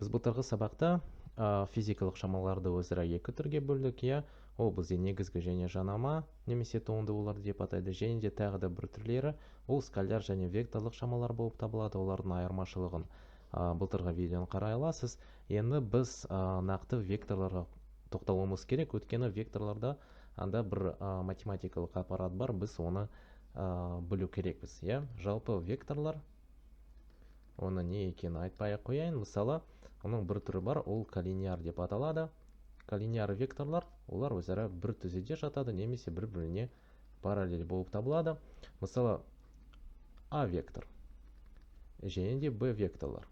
Біз былтырғы сабақта физикалық шамаларды өзара екі түрге бөлдік, иә. Ол бізде негізгі және жанама немесе туындылар деп атайды. Және де тағы да бір түрлері ол скаляр және векторлық шамалар болып табылады. Олардың айырмашылығын былтырғы видеоны қарай аласыз. Енді біз нақты векторларға тоқталуымыз керек, өйткені векторларда анда бір математикалық аппарат бар, біз оны білу керекпіз, иә. Жалпы векторлар, оны не екенін айтпай ақ қояйын. Мысалы, оның бір түрі бар, ол коллинияр деп аталады. Коллинияр векторлар, олар өзара бір тізеде жатады, немесе бір-біріне параллель болып табылады. Мысалы, А вектор және де Б векторлар.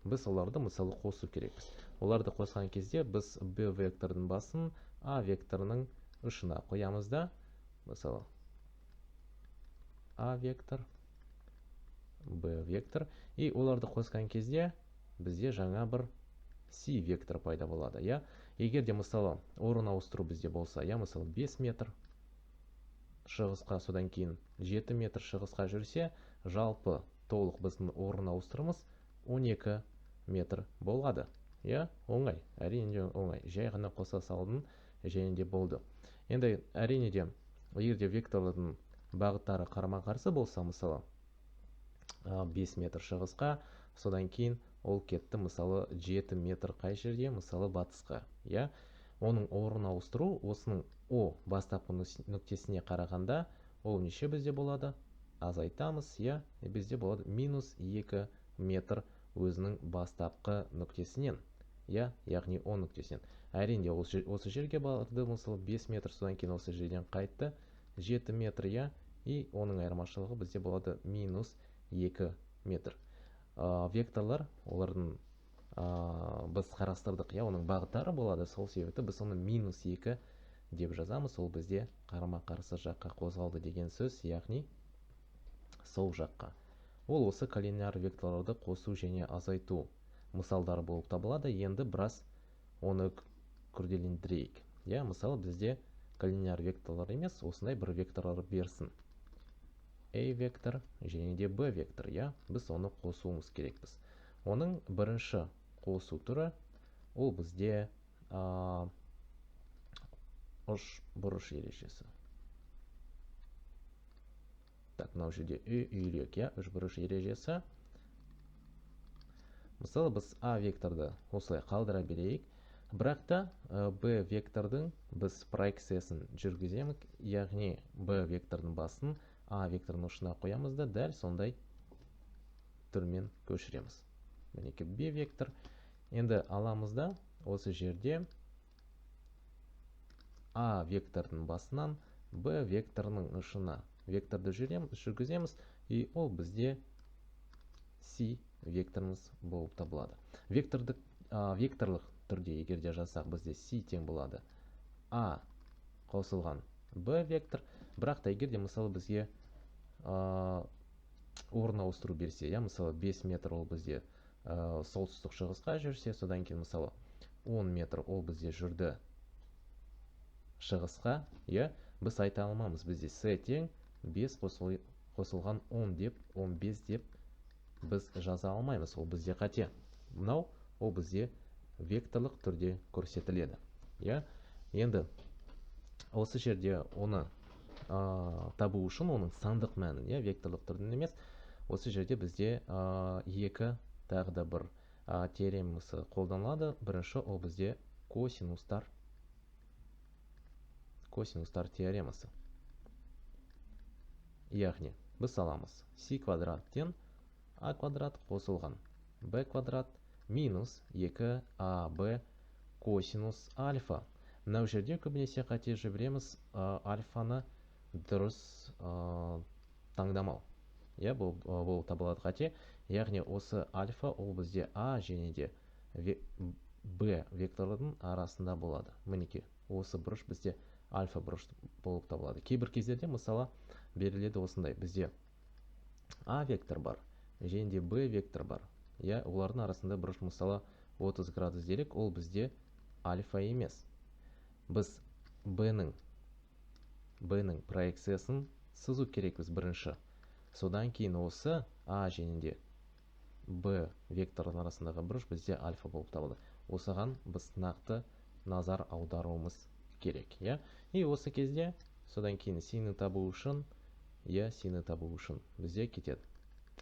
Біз оларды мысалы қосу керекпіз. Оларды қосқан кезде біз Б вектордың басын А векторының ұшына қоямыз да, мысалы, А вектор, Б вектор, и оларды қосқан кезде бізде жаңа бір С вектор пайда болады, иә. Егер де мысалы орын ауыстыру бізде болса, иә, мысалы 5 метр шығысқа, содан кейін 7 метр шығысқа жүрсе, жалпы толық біздің орын ауыстырымыз 12 метр болады, иә. Оңай, әрине оңай, жай ғана қоса салдың және де болды. Енді әрине де егер де векторлардың бағыттары қарама-қарсы болса, мысалы 5 метр шығысқа, содан кейін ол кетті мысалы 7 метр қай жерге, мысалы батысқа, иә. Оның орын ауыстыру осының О бастапқы нүктесіне қарағанда ол неше бізде болады? Азайтамыз, иә. Бізде болады минус 2 метр өзінің бастапқы нүктесінен, иә, яғни О нүктесінен. Әрине осы жерге барды, мысалы 5 метр, содан кейін осы жерден қайтты 7 метр, иә. И оның айырмашылығы бізде болады минус 2 метр. Векторлар, олардың біз қарастырдық, иә, оның бағыттары болады, сол себепті біз оны минус 2 деп жазамыз. Ол бізде қарама-қарсы жаққа қозғалды деген сөз, яғни сол жаққа. Ол осы коллинияр векторларды қосу және азайту мысалдары болып табылады. Енді біраз оны күрделендірейік, иә. Мысалы бізде коллинияр векторлар емес, осындай бір векторлар берсін, A вектор және де B вектор, иә. Біз оны қосуымыз керекпіз. Оның бірінші қосу түрі ол бізде үш бұрыш ережесі. Так, мынау жерде үйрек, иә, үш бұрыш ережесі. Мысалы, біз А векторды осылай қалдыра берейік, бірақ та Б вектордың біз проекциясын жүргіземіз, яғни Б вектордың басын А векторының ұшына қоямыз да дәл сондай түрмен көшіреміз. Мінекі Б вектор. Енді аламыз да осы жерде А вектордың басынан Б векторының ұшына векторды жүргіземіз, и ол бізде С векторымыз болып табылады. Векторлық түрде егерде жазсақ, бізде С тең болады А қосылған Б вектор, бірақ та егерде мысалы бізге орын ауыстыру берсе, иә, мысалы 5 метр ол бізде солтүстік шығысқа жүрсе, содан кейін мысалы 10 метр ол бізде жүрді шығысқа, иә, біз айта алмамыз, бізде С тең 5 қосылған 10 деп, 15 деп біз жаза алмаймыз, ол бізде қате. Мынау ол бізде векторлық түрде көрсетіледі, иә. Енді осы жерде оны табу үшін оның сандық мәнін, иә, векторлық түрдің емес, осы жерде бізде екі тағы да бір теоремасы қолданылады. Бірінші ол бізде косинустар теоремасы. Яғни біз аламыз С квадраттен А квадрат қосылған Б квадрат минус 2АБ косинус альфа. Мынау жерде көбінесе қате жібереміз, альфаны дұрыс таңдамау, иә, бұл табылады қате. Яғни осы альфа ол бізде А және де Б векторлардың арасында болады. Мінеке, осы бұрыш бізде альфа бұрыш болып табылады. Кейбір кездерде мысалы беріледі осындай, бізде А вектор бар және де Б вектор бар, иә, олардың арасында бұрыш мысалы 30 градус делік, ол бізде альфа емес. Біз Б-ның проекциясын сызу керекпіз бірінші. Содан кейін осы А және де b векторының арасындағы бұрыш бізде альфа болып табылады. Осыған біз нақты назар аударуымыз керек, иә. И осы кезде содан кейін сині табу үшін, сині табу үшін бізде кетеді.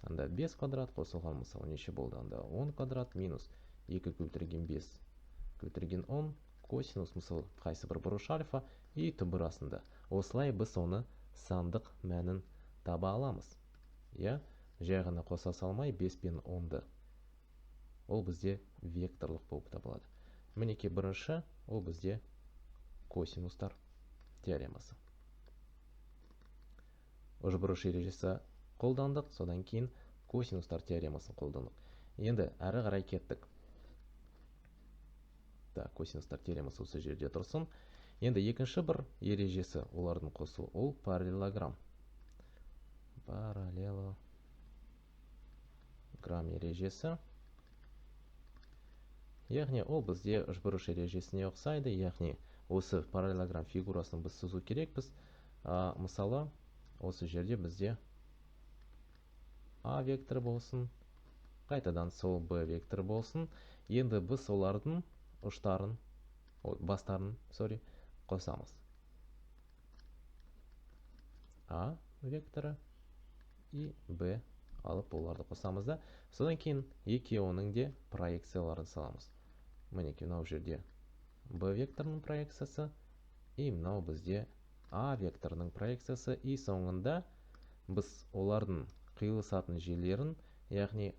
Анда 5 квадрат қосылған, мысалы неше болды? Анда 10 квадрат минус 2 көлтірген 5 көлтірген 10 косинус, мысалы қайсы бір бұрыш альфа и түбір астында. Осылай біз оны сандық мәнін таба аламыз. Я жай ғана қоса салмай 5 пен 10-ды. Ол бізде векторлық болып табылады. Мінеке бірінші, ол бізде косинустар теоремасы. Ұшбұрыш ережесі қолдандық, содан кейін косинустар теоремасын қолдандық. Енді әрі қарай кеттік. Косинустар теоремасы осы жерде тұрсын. Енді екінші бір ережесі олардың қосу, ол параллелограмм. Параллелограмм ережесі. Яғни ол бізде үшбұрыш ережесіне ұқсайды, яғни осы параллелограмм фигурасын біз сызу керекпіз. Мысалы, осы жерде бізде А векторы болсын, қайтадан сол Б векторы болсын. Енді біз олардың ұштарын, бастарын, қосамыз. А векторы и Б алып оларды қосамыз да, содан кейін екеуінің де проекцияларын саламыз. Мінеке мынау жерде Б векторының проекциясы, и мынау бізде А векторының проекциясы, и соңында біз олардың қиылысатын жерлерін, яғни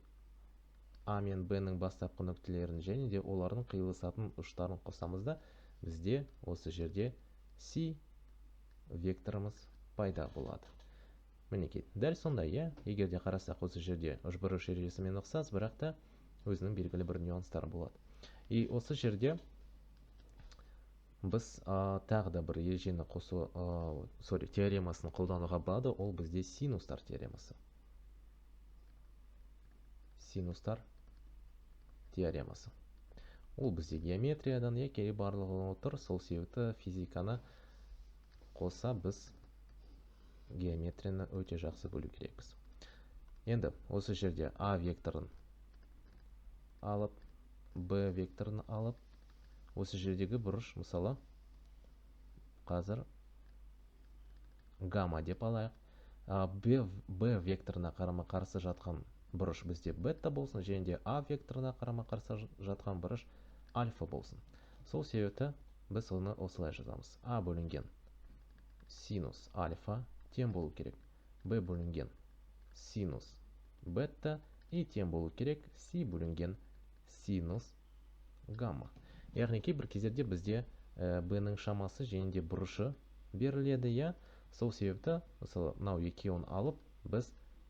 А мен Б-ның бастапқы нүктелерін және де олардың қиылысатын ұштарын қосамыз да, бізде осы жерде С векторымыз пайда болады. Мінеке, дәл сондай, егер де қарасақ, осы жерде үшбұрыш ережесімен ұқсас, бірақ та өзінің белгілі бір нюанстары болады. И осы жерде біз тағы да бір ережені қосу, теоремасын қолдануға болады, ол бізде синустар теоремасы. Синустар теоремасы. Ол бізде геометриядан екері барлығы отыр, сол себепті физиканы қоса біз геометрияны өте жақсы бөлу керекпіз. Енді осы жерде А векторын алып, Б векторын алып, осы жердегі бұрыш, мысалы, қазір гамма деп алайық. Б векторына қарама-қарсы жатқан бұрыш бізде бетта болсын, және де А векторына қарама-қарсы жатқан бұрыш альфа болсын. Сол себепті біз оны осылай жазамыз. А бөлінген синус альфа тең болу керек. Б бөлінген синус бетта и тең болу керек С бөлінген синус гамма. Яғни кейбір кездерде бізде Б-ның шамасы және де бұрышы беріледі, сол себепті, мысалы, мынау екеуін алып, біз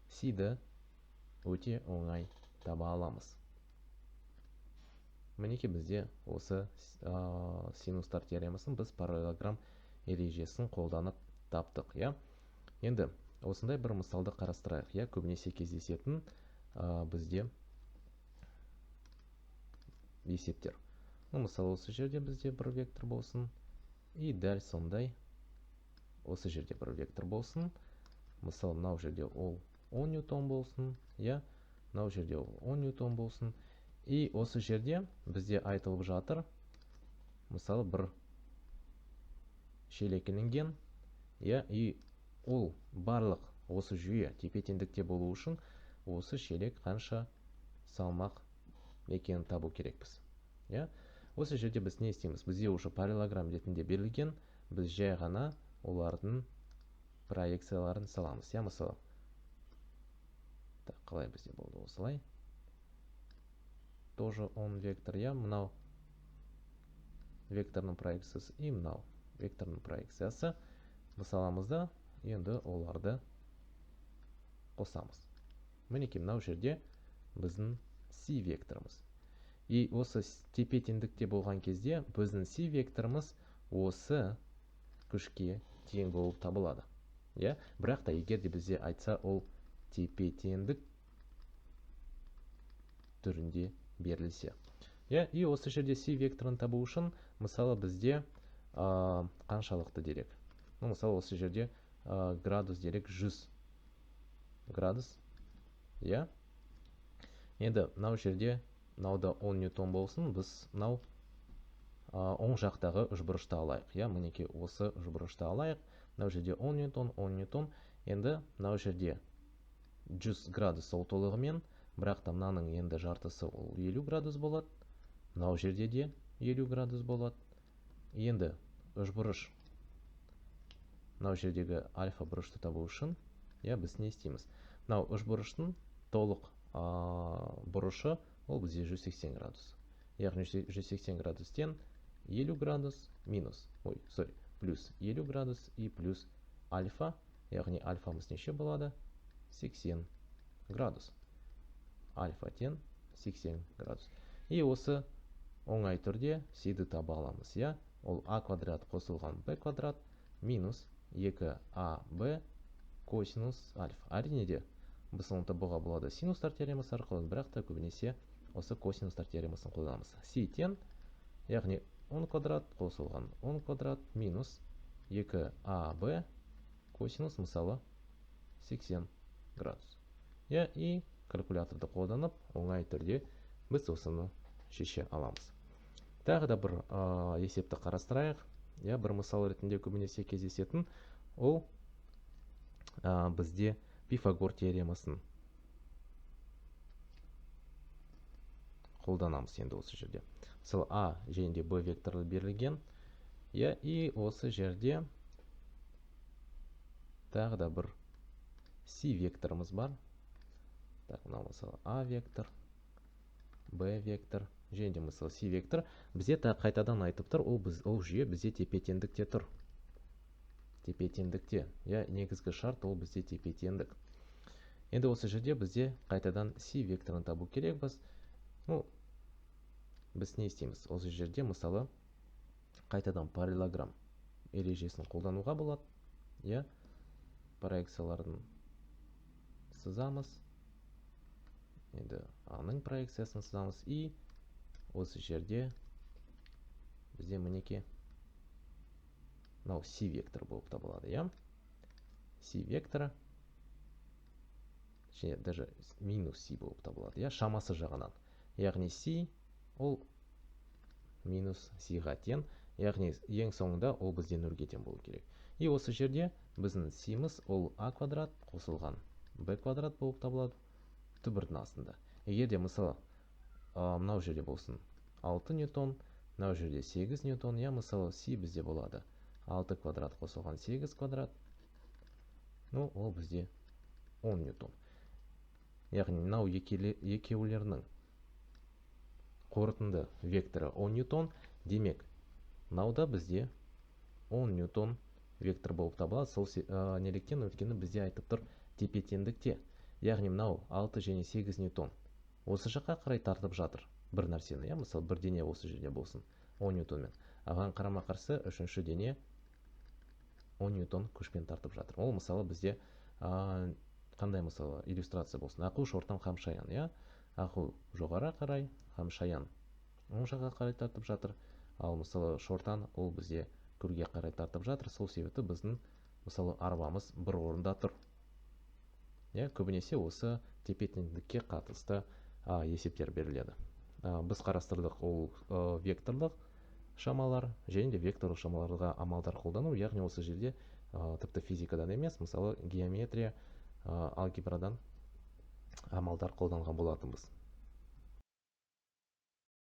С-ді өте оңай таба аламыз. Мінеке бізде осы синустар теоремасын біз параллелограмм ережесін қолданып таптық. Енді осындай бір мысалды қарастырайық. Көбінесе кездесетін бізде есептер. Мысалы, осы жерде бізде бір вектор болсын, и дәл сондай осы жерде бір вектор болсын. Мысалы, мынау жерде ол 10 ньютон болсын, мынау жерде ол 10 ньютон болсын. И осы жерде бізде айтылып жатыр, мысалы, бір шелекіленген, и ол барлық осы жүйе тепе-теңдікте болу үшін осы шелек қанша салмақ екенін табу керекпіз. Осы жерде біз не істейміз? Бізде уже параллелограмм ретінде берілген, біз жай ғана олардың проекцияларын саламыз. Мысалы, қалай бізде болды осылай? Тоже он вектор, мынау векторның проекциясы и мынау векторның проекциясы. Мысаламыз да, енді оларды қосамыз. Мінеке мынау жерде біздің С векторымыз. И осы тепе-теңдікте болған кезде біздің С векторымыз осы күшке тең болып табылады. Бірақ та егер де бізде айтса, ол тепе-теңдік түрінде берілсе. И осы жерде С векторын табу үшін, мысалы, бізде қаншалықты дерек? Мысалы, осы жерде градус дерек 100 градус. Енді мынау жерде мынауда 10 ньютон болсын, біз мынау оң жақтағы үшбұрышты алайық. Я, мінекей осы үшбұрышты алайық. Мынау жерде 10 ньютон, 10 ньютон. Енді мынау жерде 100 градус ол толығымен, бірақ та мынаның енді жартысы ол 50 градус болады. Мынау жерде де 50 градус болады. Енді үшбұрыш, мынау жердегі альфа бұрышты табу үшін, біз не істейміз? Мынау үшбұрыштың толық бұрышы ол бізде 180 градус. Яғни 180 градустен 50 градус минус, плюс 50 градус и плюс альфа, яғни альфамыз неше болады? 80 градус. Альфа-тен 80 градус. И осы оңай түрде сиді таба аламыз. Ол а квадрат қосылған б квадрат минус 2аб косинус альфа. Әрине де біз оны табуға болады синустар теоремасы арқылы, бірақ та көбінесе осы косинустар теоремасын қолданамыз. Си-тен, яғни 10 квадрат қосылған 10 квадрат минус 2аб косинус мысалы 80 градус. И калькуляторды қолданып, оңай түрде біз осыны шеше аламыз. Тағы да бір есепті қарастырайық. Бір мысал ретінде көбінесе кездесетін, ол бізде Пифагор теоремасын қолданамыз енді осы жерде. Мысалы А және де Б векторлы берілген. И осы жерде тағы да бір С векторымыз бар. Мынау мысалы А вектор, Б вектор, және де мысалы С вектор. Бізде қайтадан айтып тұр, ол жүйе бізде тепе-теңдікте тұр. Тепе-теңдікте. Негізгі шарт ол бізде тепе-теңдік. Енді осы жерде бізде қайтадан С векторын табу керек біз. Біз не істейміз? Осы жерде мысалы қайтадан параллелограмм ережесін қолдануға болады. Проекциялардың сызамыз. Енді аның проекциясын сызамыз. И осы жерде бізде мінеке мынау С вектор болып табылады. С векторы даже минус С болып табылады. Шамасы жағынан. Яғни С ол минус С-ға тең. Яғни ең соңында ол бізде нөлге тең болу керек. И осы жерде біздің С-міз ол А квадрат қосылған Б квадрат болып табылады түбірдің астында. Егер де мысалы мынау жерде болсын 6 ньютон, мынау жерде 8 ньютон, мысалы С бізде болады 6 квадрат қосылған 8 квадрат, ол бізде 10 ньютон. Яғни мынау екеулерінің қорытынды векторы 10 ньютон, демек мынауда бізде 10 ньютон вектор болып табылады. Сол неліктен өткені бізде айтып тұр тепе-теңдікте. Яғни мынау 6 және 8 ньютон осы жаққа қарай тартып жатыр бір нәрсені. Мысалы бір дене осы жерде болсын 10 ньютонмен. Аған қарама-қарсы үшінші дене 10 ньютон күшпен тартып жатыр. Ол мысалы бізде қандай мысалы иллюстрация болсын? Ақу шортан қамшаян. Ақу жоғары қарай, қамшаян оң жаққа қарай тартып жатыр. Ал мысалы шортан ол бізде көрге қарай тартып жатыр. Сол себепті біздің мысалы арбамыз бір орында тұр. Көбінесе осы тепе-теңдікке қатысты есептер беріледі. Біз қарастырдық ол векторлық шамалар және де векторлық шамаларға амалдар қолдану. Яғни осы жерде тіпті физикадан емес, мысалы геометрия, алгебрадан амалдар қолданған болатынбыз.